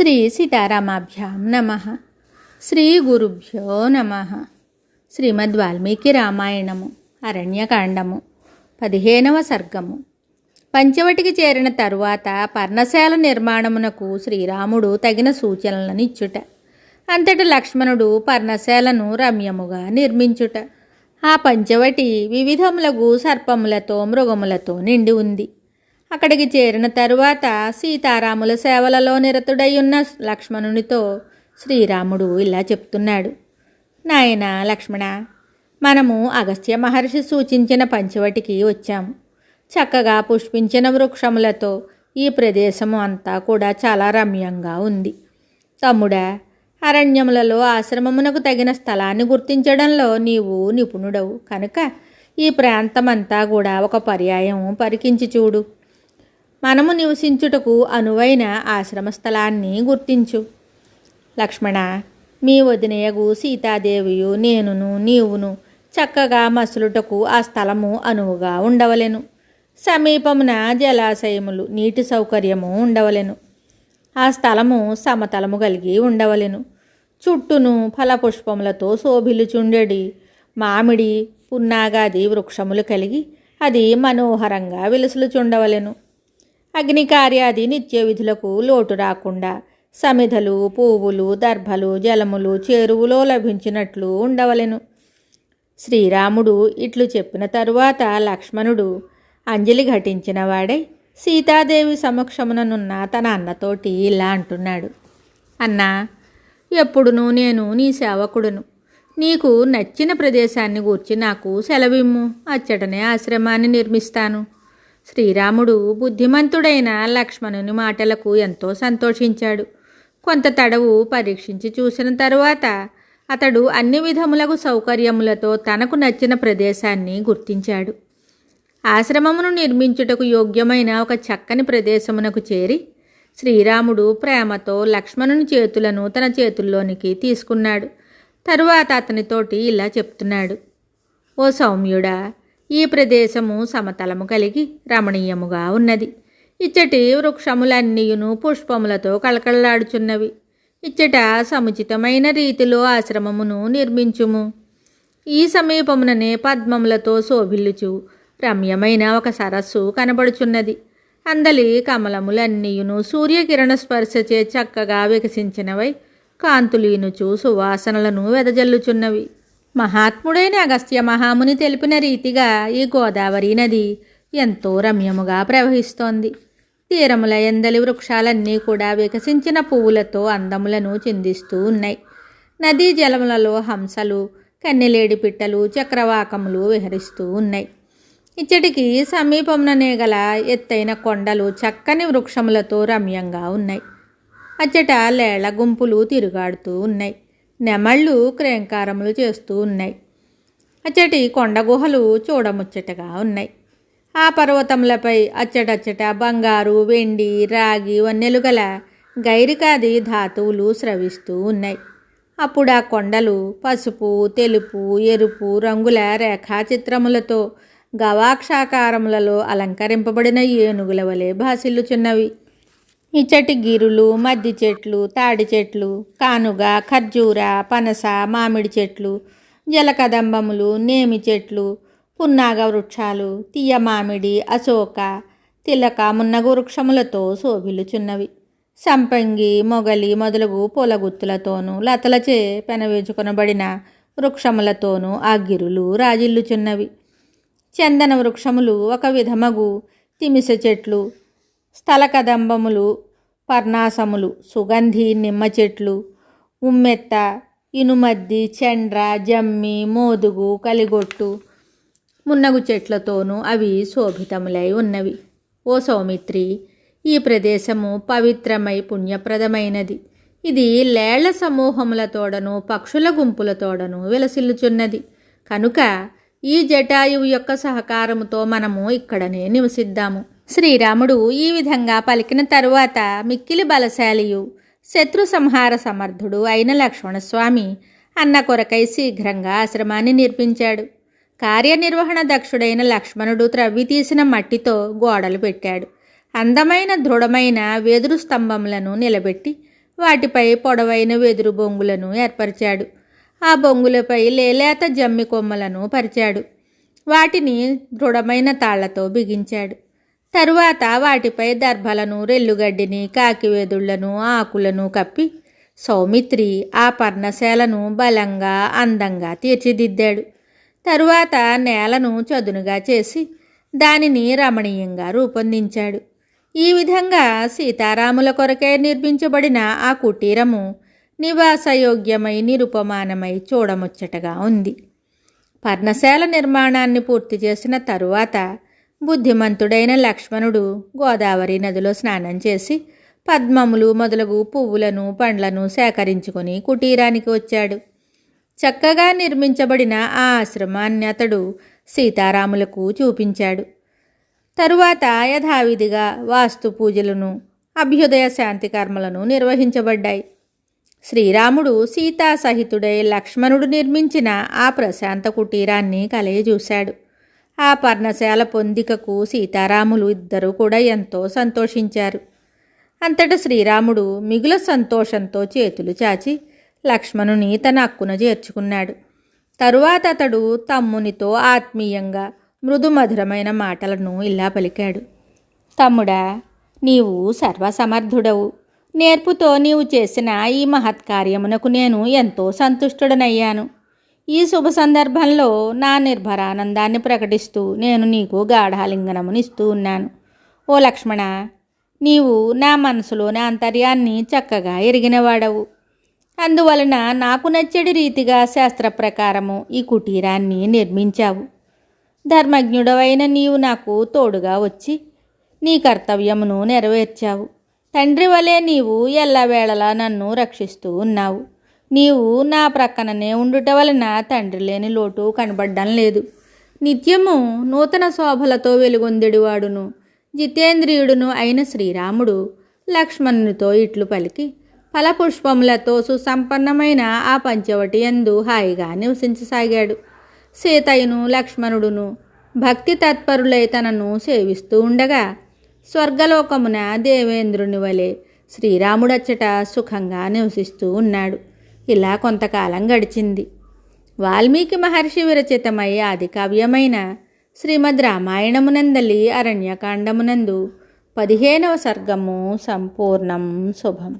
శ్రీ సీతారామాభ్యాం నమః. శ్రీ గురుభ్యో నమః. శ్రీమద్ వాల్మీకి రామాయణము అరణ్యకాండము 15వ సర్గము. పంచవటికి చేరిన తరువాత పర్ణశాల నిర్మాణమునకు శ్రీరాముడు తగిన సూచనలను ఇచ్చుట, అంతటి లక్ష్మణుడు పర్ణశాలను రమ్యముగా నిర్మించుట. ఆ పంచవటి వివిధములగు సర్పములతో మృగములతో నిండి ఉంది. అక్కడికి చేరిన తరువాత సీతారాముల సేవలలో నిరతుడై ఉన్న లక్ష్మణునితో శ్రీరాముడు ఇలా చెప్తున్నాడు. నాయనా లక్ష్మణ, మనము అగస్త్య మహర్షి సూచించిన పంచవటికి వచ్చాము. చక్కగా పుష్పించిన వృక్షములతో ఈ ప్రదేశము అంతా కూడా చాలా రమ్యంగా ఉంది. తమ్ముడా, అరణ్యములలో ఆశ్రమమునకు తగిన స్థలాన్ని గుర్తించడంలో నీవు నిపుణుడవు కనుక ఈ ప్రాంతమంతా కూడా ఒక పర్యాయం పరికించి చూడు. మనము నివసించుటకు అనువైన ఆశ్రమ స్థలాన్ని గుర్తించు. లక్ష్మణ, మీ వదినయగు సీతాదేవియు నేనును నీవును చక్కగా మసులుటకు ఆ స్థలము అనువుగా ఉండవలెను. సమీపమున జలాశయములు, నీటి సౌకర్యము ఉండవలెను. ఆ స్థలము సమతలము కలిగి ఉండవలెను. చుట్టూను ఫలపుష్పములతో శోభిల్లుచుండెడి మామిడి పున్నాగాది వృక్షములు కలిగి అది మనోహరంగా విలసులుచుండవలెను. అగ్నికార్యాది నిత్య విధులకు లోటు రాకుండా సమిధలు, పువ్వులు, దర్భలు, జలములు చెరువులో లభించినట్లు ఉండవలెను. శ్రీరాముడు ఇట్లు చెప్పిన తరువాత లక్ష్మణుడు అంజలి ఘటించిన వాడై సీతాదేవి సమక్షముననున్న తన అన్నతోటి ఇలా అంటున్నాడు. అన్నా, ఎప్పుడునూ నేను నీ సేవకుడును. నీకు నచ్చిన ప్రదేశాన్ని గూర్చి నాకు సెలవిమ్ము, అచ్చటనే ఆశ్రమాన్ని నిర్మిస్తాను. శ్రీరాముడు బుద్ధిమంతుడైన లక్ష్మణుని మాటలకు ఎంతో సంతోషించాడు. కొంత తడవు పరీక్షించి చూసిన తరువాత అతడు అన్ని విధములకు సౌకర్యములతో తనకు నచ్చిన ప్రదేశాన్ని గుర్తించాడు. ఆశ్రమమును నిర్మించుటకు యోగ్యమైన ఒక చక్కని ప్రదేశమునకు చేరి శ్రీరాముడు ప్రేమతో లక్ష్మణుని చేతులను తన చేతుల్లోనికి తీసుకున్నాడు. తరువాత అతనితోటి ఇలా చెప్తున్నాడు. ఓ సౌమ్యుడా, ఈ ప్రదేశము సమతలము కలిగి రమణీయముగా ఉన్నది. ఇచ్చటి వృక్షములన్నీయును పుష్పములతో కళకళలాడుచున్నవి. ఇచ్చట సముచితమైన రీతిలో ఆశ్రమమును నిర్మించుము. ఈ సమీపముననే పద్మములతో శోభిల్లుచు రమ్యమైన ఒక సరస్సు కనబడుచున్నది. అందలి కమలములన్నీయును సూర్యకిరణ స్పర్శచే చక్కగా వికసించినవై కాంతులీనుచు సువాసనలను వెదజల్లుచున్నవి. మహాత్ముడైన అగస్త్య మహాముని తెలిపిన రీతిగా ఈ గోదావరి నది ఎంతో రమ్యముగా ప్రవహిస్తోంది. తీరముల ఎందలి వృక్షాలన్నీ కూడా వికసించిన పువ్వులతో అందములను చిందిస్తూ ఉన్నాయి. నదీ జలములలో హంసలు, కన్నెలేడి పిట్టలు, చక్రవాకములు విహరిస్తూ ఉన్నాయి. ఇచ్చటికి సమీపముననే గల ఎత్తైన కొండలు చక్కని వృక్షములతో రమ్యంగా ఉన్నాయి. అచ్చట లేళ్ల గుంపులు తిరుగాడుతూ ఉన్నాయి. నెమళ్ళు క్రేంకారములు చేస్తూ ఉన్నాయి. అచ్చటి కొండ గుహలు చూడముచ్చటగా ఉన్నాయి. ఆ పర్వతములపై అచ్చటచ్చట బంగారు, వెండి, రాగి వన్నెలు గల గైరికాది ధాతువులు స్రవిస్తూ ఉన్నాయి. అప్పుడు ఆ కొండలు పసుపు, తెలుపు, ఎరుపు రంగుల రేఖాచిత్రములతో గవాక్షాకారములలో అలంకరింపబడిన ఏనుగుల వలె భాసిల్లుచున్నవి. ఇచ్చటి గిరులు, మద్ది చెట్లు, తాడి చెట్లు, కానుగ, ఖర్జూర, పనస, మామిడి చెట్లు, జలకదంబములు, నేమి చెట్లు, పున్నాగ వృక్షాలు, తీయ మామిడి, అశోక, తిలక మున్నగు వృక్షములతో శోభిల్లుచున్నవి. సంపంగి, మొగలి మొదలగు పూలగుత్తులతోనూ లతలచే పెనవేచుకొనబడిన వృక్షములతోనూ ఆ గిరులు రాజిల్లుచున్నవి. చందన వృక్షములు, ఒక విధమగు తిమిస చెట్లు, స్థల కదంబములు, పర్ణాసములు, సుగంధి నిమ్మ చెట్లు, ఉమ్మెత్త, ఇనుమద్ది, చండ్ర, జమ్మి, మోదుగు, కలిగొట్టు మున్నగు చెట్లతోనూ అవి శోభితములై ఉన్నవి. ఓ సౌమిత్రి, ఈ ప్రదేశము పవిత్రమై పుణ్యప్రదమైనది. ఇది లేళ్ల సమూహములతోడను పక్షుల గుంపులతోడను విలసిల్లుచున్నది. కనుక ఈ జటాయువు యొక్క సహకారముతో మనము ఇక్కడనే నివసిద్దాము. శ్రీరాముడు ఈ విధంగా పలికిన తరువాత మిక్కిలి బలశాలియు శత్రు సంహార సమర్థుడు అయిన లక్ష్మణస్వామి అన్న కొరకై శీఘ్రంగా ఆశ్రమాన్ని నిర్మించాడు. కార్యనిర్వహణ దక్షుడైన లక్ష్మణుడు త్రవ్వి తీసిన మట్టితో గోడలు పెట్టాడు. అందమైన దృఢమైన వెదురు స్తంభములను నిలబెట్టి వాటిపై పొడవైన వెదురు బొంగులను ఏర్పరిచాడు. ఆ బొంగులపై లేలేత జమ్మి కొమ్మలను పరిచాడు. వాటిని దృఢమైన తాళ్లతో బిగించాడు. తరువాత వాటిపై దర్భలను, రెల్లుగడ్డిని, కాకివేదుళ్లను, ఆకులను కప్పి సౌమిత్రి ఆ పర్ణశాలను బలంగా, అందంగా తీర్చిదిద్దాడు. తరువాత నేలను చదునుగా చేసి దానిని రమణీయంగా రూపొందించాడు. ఈ విధంగా సీతారాముల కొరకే నిర్మించబడిన ఆ కుటీరము నివాసయోగ్యమై, నిరుపమానమై, చూడముచ్చటగా ఉంది. పర్ణశాల నిర్మాణాన్ని పూర్తి చేసిన తరువాత బుద్ధిమంతుడైన లక్ష్మణుడు గోదావరి నదిలో స్నానం చేసి పద్మములు మొదలగు పువ్వులను, పండ్లను సేకరించుకొని కుటీరానికి వచ్చాడు. చక్కగా నిర్మించబడిన ఆ ఆశ్రమాన్ని అతడు సీతారాములకు చూపించాడు. తరువాత యథావిధిగా వాస్తు పూజలను, అభ్యుదయ శాంతి కర్మలను నిర్వహించబడ్డాయి. శ్రీరాముడు సీతా సహితుడై లక్ష్మణుడు నిర్మించిన ఆ ప్రశాంత కుటీరాన్ని కలయజూశాడు. ఆ పర్ణశాల పొందికకు సీతారాములు ఇద్దరూ కూడా ఎంతో సంతోషించారు. అంతట శ్రీరాముడు మిగుల సంతోషంతో చేతులు చాచి లక్ష్మణుని తన హక్కున చేర్చుకున్నాడు. తరువాత అతడు తమ్మునితో ఆత్మీయంగా మృదుమధురమైన మాటలను ఇలా పలికాడు. తమ్ముడా, నీవు సర్వసమర్థుడవు. నేర్పుతో నీవు చేసిన ఈ మహత్కార్యమునకు నేను ఎంతో సంతుష్టుడనయ్యాను. ఈ శుభ సందర్భంలో నా నిర్భరానందాన్ని ప్రకటిస్తూ నేను నీకు గాఢాలింగనమునిస్తూ ఉన్నాను. ఓ లక్ష్మణ, నీవు నా మనసులోని ఆంతర్యాన్ని చక్కగా ఎరిగినవాడవు. అందువలన నాకు నచ్చడి రీతిగా శాస్త్ర ప్రకారము ఈ కుటీరాన్ని నిర్మించావు. ధర్మజ్ఞుడవైన నీవు నాకు తోడుగా వచ్చి నీ కర్తవ్యమును నెరవేర్చావు. తండ్రి వలె నీవు ఎల్లవేళలా నన్ను రక్షిస్తూ ఉన్నావు. నీవు నా ప్రక్కననే ఉండుట వలన తండ్రి లేని లోటు కనబడ్డం లేదు. నిత్యము నూతన శోభలతో వెలుగొందెడివాడును జితేంద్రియుడును అయిన శ్రీరాముడు లక్ష్మణునితో ఇట్లు పలికి ఫలపుష్పములతో సుసంపన్నమైన ఆ పంచవటి యందు హాయిగా నివసించసాగాడు. సీతయును లక్ష్మణుడును భక్తి తత్పరులై తనను సేవిస్తూ ఉండగా స్వర్గలోకమున దేవేంద్రుని వలె శ్రీరాముడచ్చట సుఖంగా నివసిస్తూ ఉన్నాడు. ఇలా కొంతకాలం గడిచింది. వాల్మీకి మహర్షి విరచితమై ఆది కావ్యమైన శ్రీమద్ రామాయణమునందలి అరణ్యకాండమునందు 15వ సర్గము సంపూర్ణం. శుభం.